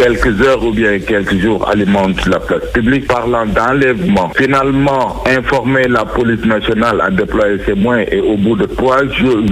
quelques heures ou bien quelques jours alimente la place publique. Parlant d'enlèvement, finalement, informer la police nationale a déployé ses moyens et au bout de 3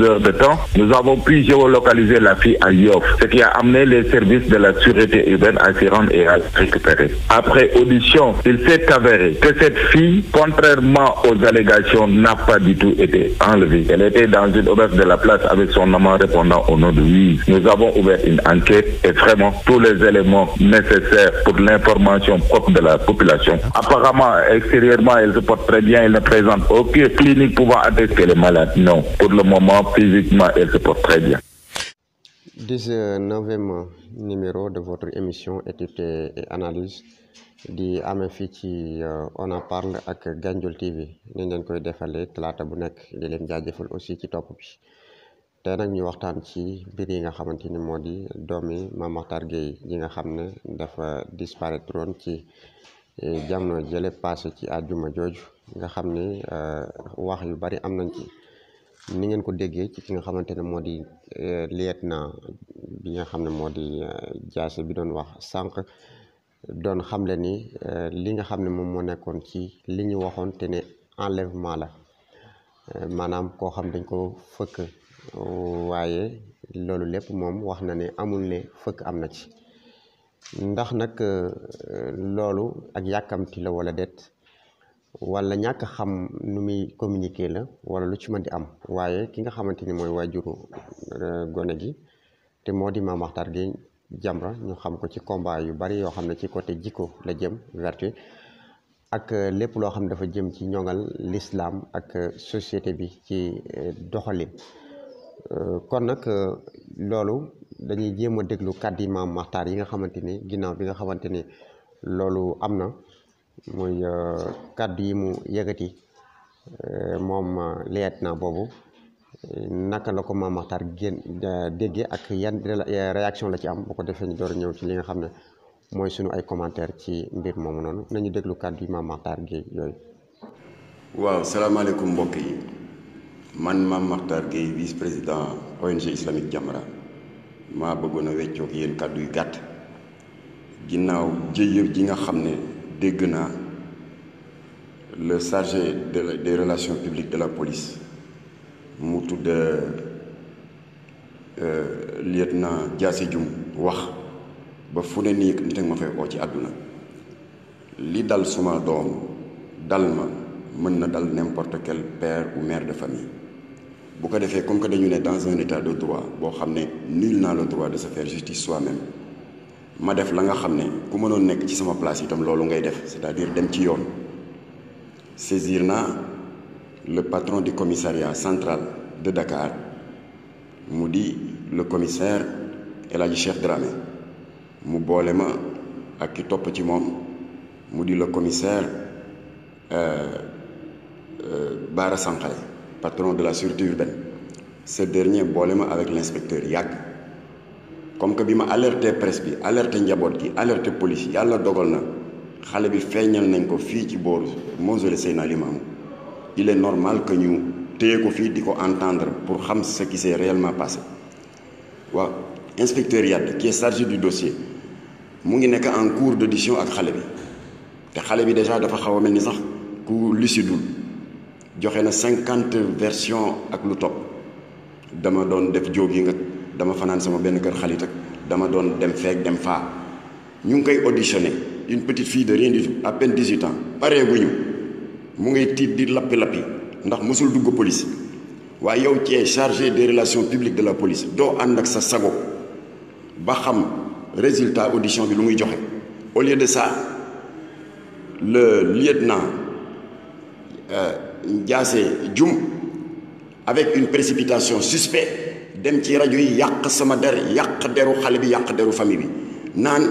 heures de temps, nous avons pu géolocaliser la fille à Yoff, ce qui a amené les services de la sûreté urbaine à s'y rendre et à la récupérer. Après audition, il s'est avéré que cette fille, contrairement aux allégations, n'a pas du tout été enlevée. Elle était dans une auberge de la place avec son amant répondant au nom de Louise. Nous avons ouvert une enquête et vraiment tous les éléments nécessaires pour l'information propre de la population. Apparemment, extérieurement, elle se porte très bien, elle ne présente aucune clinique pouvant attester qu'elle est malade. Non, pour le moment, physiquement, elle se porte très bien. 19e numéro de votre émission Études et Analyse di amee fii ci On en parle ak Gandiol TV ni leen koy defalee talaata bu nekk di leen jaajëfal aussi ci topp bi te nag ñu waxtaan ci mbir yi nga xamante ni moo di doomi Mame Mactar Gueye yi nga xam ne dafa disparaître woon ci jamono jële passé ci àjjuma jooju nga xam ne wax yu bari am nañ ci ni ngeen ko déggee ci ki nga xamante ne moo di lieutenant bi nga xam ne moo di Diassé bi doon wax sànq doon xamle ni li nga xam ne moom moo nekkoon ci li ñu waxoon te ne enlèvement la maanaam koo xam dañ ko fëkk waaye loolu lépp moom wax na ne amul ne fëkk am na ci ndax nag loolu ak yàkkamti la wala déet wala ñàkk xam nu muy communiquer la wala lu ci mën di am waaye ki nga xamante ni mooy waajuru gone gi te moo di Mame Mactar Gueye Jamra ñu xam ko ci combat yu bari yoo xam ne ci côté jikko la jëm vertu ak lépp loo xam ne dafa jëm ci ñoŋal l'islam ak société bi ci doxalin kon nag loolu dañuy jéem a déglu kàddu yi Mame Mactar yi nga xamante ni ginnaaw bi nga xamante ni loolu am na muy kàddu yi mu yëkkati moom lieutenant boobu naka la ko Mame Mactar déggee ak yan réaction la ci am bu ko defee ñu door ñëw ci li nga xam ne mooy sunu ay commentaire ci mbir moomu noonu nañu déglu kàddu yi Mame Mactar Gueye yooyu. waaw salaamaaleykum mbokk yi man Mame Mactar Gueye vice président ONG islamique Jamra maa bëggoon a weccoog yéen kàddu yu gàtt ginnaaw jëyëf ji nga xam ne dégg naa le chargé des relations publiques de la police mu tudd lieutenant Diassé Dioum wax ba fu ne nii nit ak ma fay oo ci àdduna li dal suma doom dal ma mën na dal n'importe quel père ou mère de famille bu ko defee comme que dañu ne dans un état de droit boo xam ne nul n'a le droit de se faire justice soi-même ma def la nga xam ne ku mënoon nekk ci sama place itam loolu ngay def c'est-à-dire dem ci yoon saisir naa le patron du commissariat central de Dakar mu di le commissaire El Hadji Cheikh Dramé mu boole ma ak ki topp ci moom mu di le commissaire Bara Sankhare patron de la sûreté urbaine ce dernier boole ma avec l'inspecteur yàgg comme que bi ma alerté presse bi alerté njaboot gi alerté police yàlla dogal na xale bi feeñal nañ ko fii ci booru mausolée Seydina Limamou il est normal que ñu téye ko fii di ko entendre pour xam ce qui s'est réellement passé waaw inspecteur Yade qui est chargé du dossier mu ngi nekk en cours d'audition ak xale bi te xale bi déjà dafa xaw a mel ni sax ku lucidul joxe na 50 versions ak lu topp dama doon def jóg yi nga dama fanaan sama benn kër xalit ak dama doon dem feek dem faa ñu ngi koy auditionné une petite fille de rien du tout à peine 18 ans paree guñu mu ngay tiit di lappi-lappi ndax mosul dugg police waaye yow ci es chargé des relations publiques de la police doo ànd ak sa sago ba xam résultat audition bi lu muy joxe au lieu de ça le lieutenant Diassé Dioum avec une précipitation suspecte dem ci rajo yi yàq sama der yàq deru xale bi yàq deru famille bi naan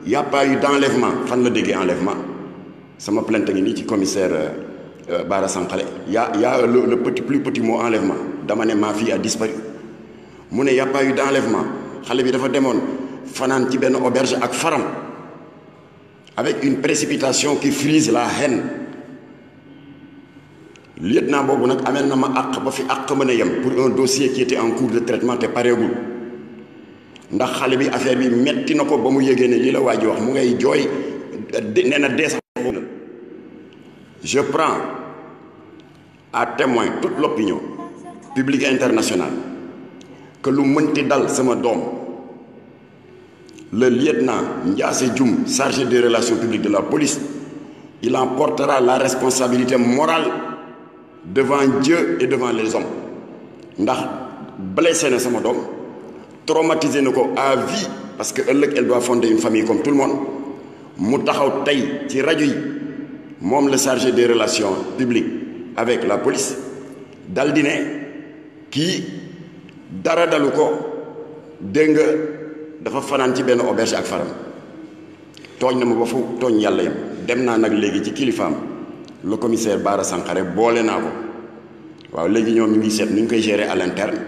y a pas eu d'enlèvement fan la déggee enlèvement sama plainte ngi nii ci commissaire Bara Sankhare y a le plus petit mot enlèvement dama ne ma fille a disparu mu ne y a pas eu d'enlèvement xale bi dafa demoon fanaan ci benn auberge ak faram avec une précipitation qui frise la haine lieutenant boobu nag amel na ma àq ba fi àq mën a yem pour un dossier qui était en cours de traitement te pareegul ndax xale bi affaire bi metti na ko ba mu yëgee ne lii la waa ji wax mu ngay jooy nee na dee sax. Je prends à témoin toute l'opinion publique et internationale que lu mënti dal sama doom le lieutenant Ndiassé Dioum, chargé des relations publiques de la police, il en portera la responsabilité morale devant Dieu et devant les hommes. ndax blessé na sama doom traumatisé na ko à vie parce que ëllëg elle doit fonder une famille comme tout le monde mu taxaw tey ci rajo yi moom le chargé des relations publiques avec la police dal di ne kii dara dalu ko dégg nga dafa fanaan ci benn auberge ak faram tooñ na ma ba fu tooñ yàlla yam dem naa nag léegi ci kilifaam le commissaire Bara Sankaré boole naa ko waaw léegi ñoom ñu ngi seet nu ñu koy gérer à l'interne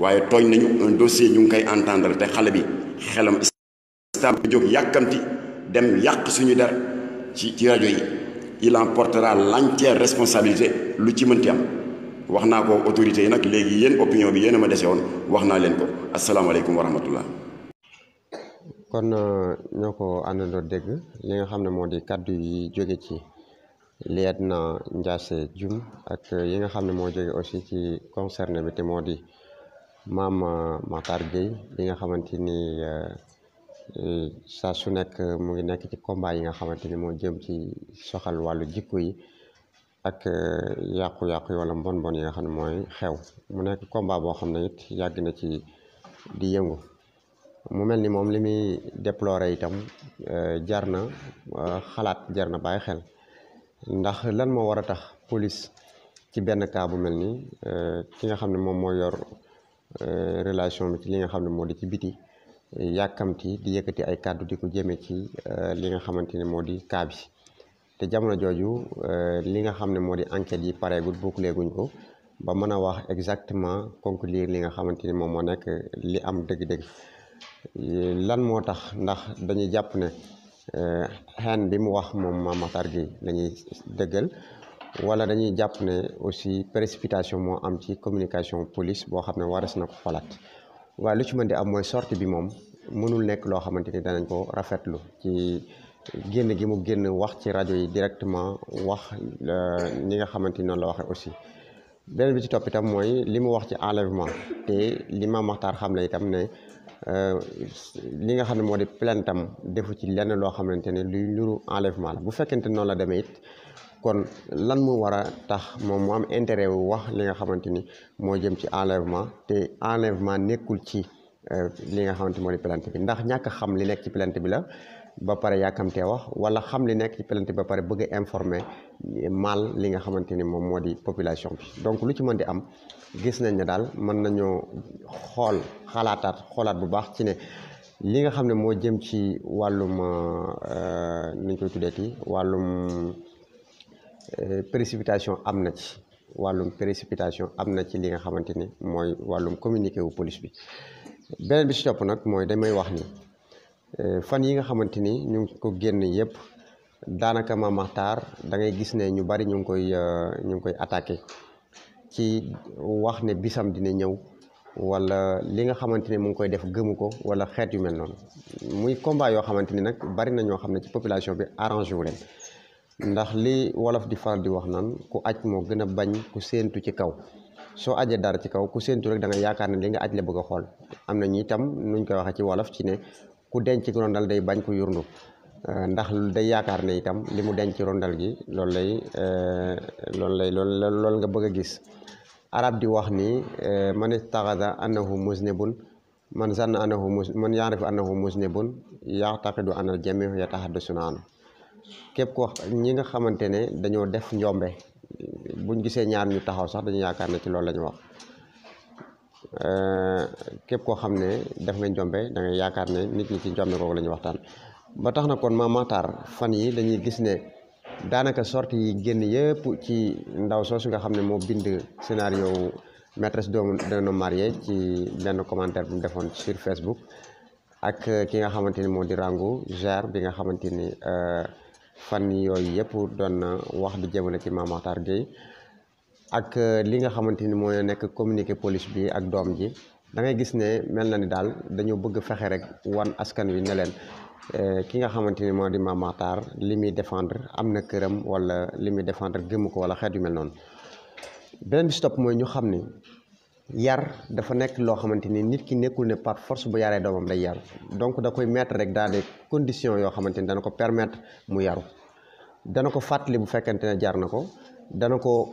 waaye tooñ nañu un dossier ñu ngi koy entendre te xale bi xelam stable jóg yàkkamti dem yàq suñu der ci rajo yi il en portera l'entière responsabilité lu ci mënti am wax naa ko autorités yi nag léegi yéen opinion bi yéen a ma dese woon wax naa leen ko asalaamaaleykum wa rahmatullah. kon ñoo ko àndandoo dégg li nga xam ne moo di kàddu yi jóge ci lieutenant Ndiassé Dioum ak yi nga xam ne moo jóge aussi ci concerné bi te moo di Mame Matar Gueye bi nga xamante ni saa su nekk mu ngi nekk ci combat yi nga xamante ni moo jëm ci soxal wàllu jikko yi ak yàqu-yàqu yi wala mbon yi nga xam ne mooy xew mu nekk combat boo xam ne it yàgg na ci di yëngu mu mel ni moom li muy déplorer itam jar na xalaat jar na bàyyi xel ndax lan moo war a tax police ci benn cas bu mel ni ki nga xam ne moom moo yor relation bi ci li nga xam ne moo di ci biti yàkkamti di yëkkati ay kàddu di ko jëme ci li nga xamante ne moo di cas bi te jamono jooju li nga xam ne moo di enquête yi pareegut bouclé guñ ko ba mën a wax exactement conclure li nga xamante ni moom moo nekk li am dëgg-dëgg lan moo tax ndax dañuy jàpp ne xeen bi mu wax moom Mame Matar Gueye lañuy dëggal wala dañuy jàpp ne aussi précipitation moo am ci communication police boo xam ne waras na ko xalaat waaye lu ci mën di am mooy sortie bi moom mënul nekk loo xamante ni danañ ko rafetlu ci génn gi mu génn wax ci rajo yi directement wax ni nga xamante ni noonu la waxee aussi beneen bi ci topp itam mooy li mu wax ci enlèvement te li Mame Matar xam ne itam ne li nga xam ne moo di plainte am defu ci lenn loo xamante ne luy nuru enlèvement la bu fekkente noonu la demee it kon lan mu war a tax moom mu am intérêt wu wax li nga xamante ni moo jëm ci enlèvement te enlèvement nekkul ci li nga xamante moo di plainte bi ndax ñàkk xam li nekk ci plainte bi la ba pare yàkkamtee wax wala xam li nekk ci plainte bi ba pare bëgg a informer mal li nga xamante ni moom moo di population bi donc lu ci mën di am gis nañ ne daal mën nañoo xoolaat bu baax ci ne li nga xam ne moo jëm ci wàllum nuñ koy tuddeeti wàllum précipitation am na ci li nga xamante ni mooy wàllum communiqué wu police bi beneen bi ci topp nag mooy damay wax ni fan yi nga xamante ni ñu ngi ko génn yëpp daanaka Mame Matar da ngay gis ne ñu bari ñu ngi koy attaqué ci wax ne bisam dina ñëw wala li nga xamante ni mu ngi koy def gëmu ko wala xeet yu mel noonu muy combat yoo xamante ni nag bari na ñoo xam ne ci population bi arrangé wu leen ndax li wolof di faral di wax naan ku aj moo gën a bañ ku séentu ci kaw soo ajee dara ci kaw ku séentu rek da nga yaakaar ne li nga aj la bëgg a xool am na ñi itam nuñ koy waxee ci wolof ci ne ku denc ci rondal day bañ ko yurndu ndax day yaakaar ne itam li mu denc ci rondal gi loolu nga bëgg a gis arab di wax ni man istaxada annahu muznibun man zanna annahu man yaarifu annahu muznibun yaxtaqidu an al jami yatahaddasuna anhu képp ko ñi nga xamante ne dañoo def njombe buñ gisee ñaar ñu taxaw sax dañu yaakaar ne ci loolu la ñu wax képp koo xam ne def nga njombe da ngay yaakaar ne nit ñi ci njombe kooku la ñuy waxtaan ba tax na kon Mame Matar fan yi dañuy gis ne daanaka sortie yi génn yëpp ci ndaw soosu nga xam ne moo bind scénario maîtresse d'un homme marié ci benn commentaire bu mu defoon sur Facebook ak ki nga xamante ni moo di Rangou Gère bi nga xamante ni fan yooyu yëpp doon na wax di jëmale ci Mame Matar Gueye ak li nga xamante ni mooy nekk communiqué police bi ak doom ji da ngay gis ne mel na ni daal dañoo bëgg fexe rek wan askan wi ne leen ki nga xamante ni moo di Mame Makhtar li muy défendre am na këram wala li muy défendre gëmu ko wala xeet yu mel noonu. beneen bi si topp mooy ñu xam ni yar dafa nekk loo xamante ni nit ki nekkul ne par force bu yaree doomam day yaru donc da koy mettre rek dans des conditions yoo xamante ni dana ko permettre mu yaru dana ko fàttali bu fekkente ne jar na ko dana ko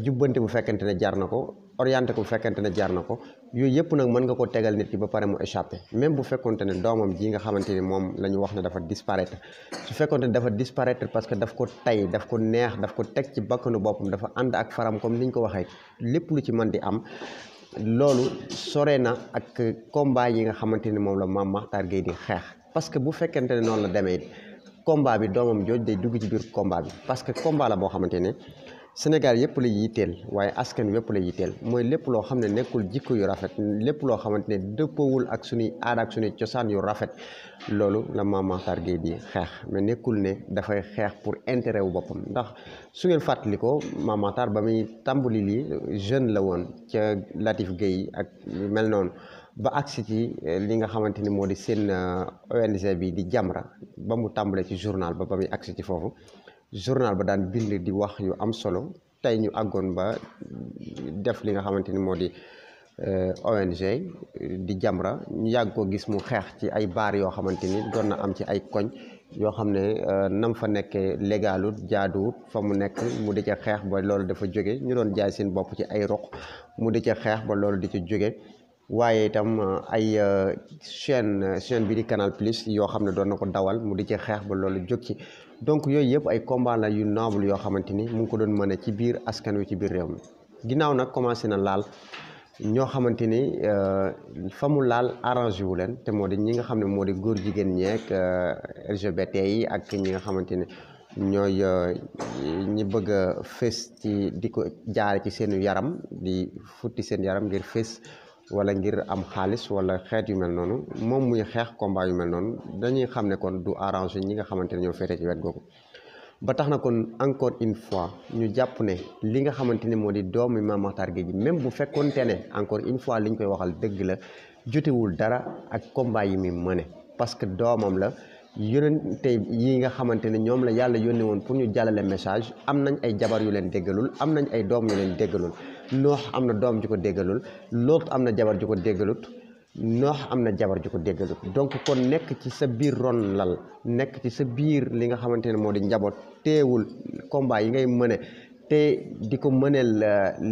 jubbanti bu fekkente ne jar na ko orienté ko bu fekkente ne jar na ko yooyu yëpp nag mën nga ko tegal nit ki ba pare mu échappé même bu fekkonte ne doomam ji nga xamante ni moom la ñu wax ne dafa disparaître su fekkonte ne dafa disparaître parce que daf ko tay daf ko neex daf ko teg ci bakkanu boppam dafa ànd ak faram comme ni ñu ko waxee lépp lu ci mën di am loolu sore na ak combat yi nga xamante ni moom la Mame Makhtar Gueye di xeex parce que bu fekkente ne noonu la demee combat bi doomam jooj day dugg ci biir combat bi parce que combat la boo xamante ne Sénégal yëpp la yitteel waaye askan yëpp la yitteel mooy lépp loo xam ne nekkul jikko yu rafet lépp loo xamante ne dëppawul ak suñuy aada ak suñuy cosaan yu rafet loolu la Mame Makhtar Gueye di xeex mais nekkul ne dafay xeex pour intérêt wu boppam ndax su ngeen fàttalikoo Mame Makhtar ba muy tàmbali lii jeune la woon ca Latif Gueye ak mel noonu ba agsi ci li nga xamante ni moo di seen ONG bi di Jamra ba mu tàmbalee ci journal ba muy agsi ci foofu journal ba daan bind di wax yu am solo tey ñu àggoon ba def li nga xamante ni moo di ONG di Jamra ñu yàgg ko gis mu xeex ci ay baar yoo xamante ni doon na am ci ay koñ yoo xam ne nam fa nekkee légalut jaaduwut fa mu nekk mu di ca xeex ba loolu dafa jóge ñu doon jaay seen bopp ci ay roq mu di ca xeex ba loolu di ca jóge waaye itam ay chaîne bi di Canal Plus yoo xam ne doon na ko dawal mu di ci xeex ba loolu jóg ci donc yooyu yëpp ay combat la yu noble yoo xamante ni mu ngi ko doon mën a ci biir askan wi ci biir réew mi ginnaaw nag commencé na laal ñoo xamante ni fa mu laal arrangé wu leen te moo di ñi nga xam ne moo di góor jigéen ñeek LGBT yi ak ñi nga xamante ni ñooy ñi bëgg a fés ci di ko jaare ci seen yaram di futti seen yaram ngir fés wala ngir am xaalis wala xeet yu mel noonu moom muy xeex combat yu mel noonu dañuy xam ne kon du arrangé ñi nga xamante ne ñoo féete ci wet googu ba tax na kon encore une fois ñu jàpp ne li nga xamante ni moo di doomi Mame Makhtar Gueye ji même bu fekkoonte ne encore une fois li ñu koy waxal dëgg la jotewul dara ak combat yi muy mëne parce que doomam la yónnente yi nga xamante ne ñoom la yàlla yónne woon pour ñu jàllale message am nañ ay jabar yu leen déggalul am nañ ay doom yu leen déggalul Noox am na doom ju ko déggalul Loot am na jabar ju ko déggalut Noox am na jabar ju ko déggalut donc kon nekk ci sa biir ron lal nekk ci sa biir li nga xamante ne moo di njaboot teewul combat yi ngay mëne te di ko mëneel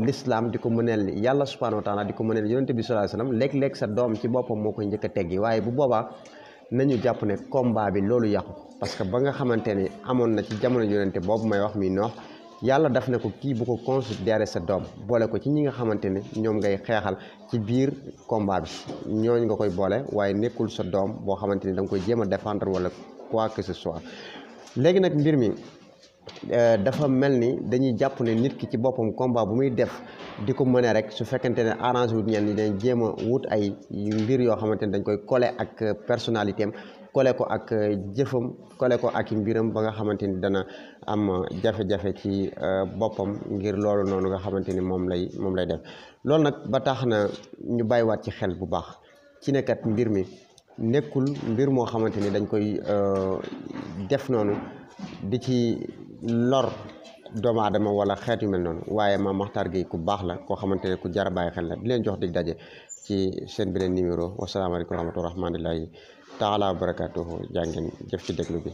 l'islam di ko mëneel yàlla subhanahu wa taala di ko mëneel yonente bi sallallahu alayhi wasallam léeg-léeg sa doom ci boppam moo koy njëkk a teggi waaye bu boobaa nañu jàpp ne combat bi loolu yàqu parce que ba nga xamante ne amoon na ci jamono yonente boobu may wax mi Noox yàlla daf ne ko kii bu ko considéré sa doom boole ko ci ñi nga xamante ne ñoom ngay xeexal ci biir combat bi ñooñ nga koy boole waaye nekkul sa doom boo xamante ni da nga koy jéem a défendre wala quoi que ce soit léegi nag mbir mi dafa mel ni dañuy jàpp ne nit ki ci boppam combat bu muy def di ko mëne rek su fekkente ne arrangé wut ñenn ñi dañ jéem a wut ay mbir yoo xamante ne dañ koy collé ak personnalité am collé ko ak jëfam collé ko ak mbiram ba nga xamante ni dana am jafe-jafe ci boppam ngir loolu noonu nga xamante ni moom lay def loolu nag ba tax na ñu bàyyiwaat ci xel bu baax ci nekkat mbir mi nekkul mbir moo xamante ni dañ koy def noonu di ci lor doomu aadama wala xeet yu mel noonu waaye Mame Makhtar Gueye ku baax la koo xamante ne ku jar a bàyyi xel la di leen jox dig daje ci seen beneen numéro wasalaamaaleykum wa rahmatullahi taala wa barakatuhu jàngeen jëf ci déglu bi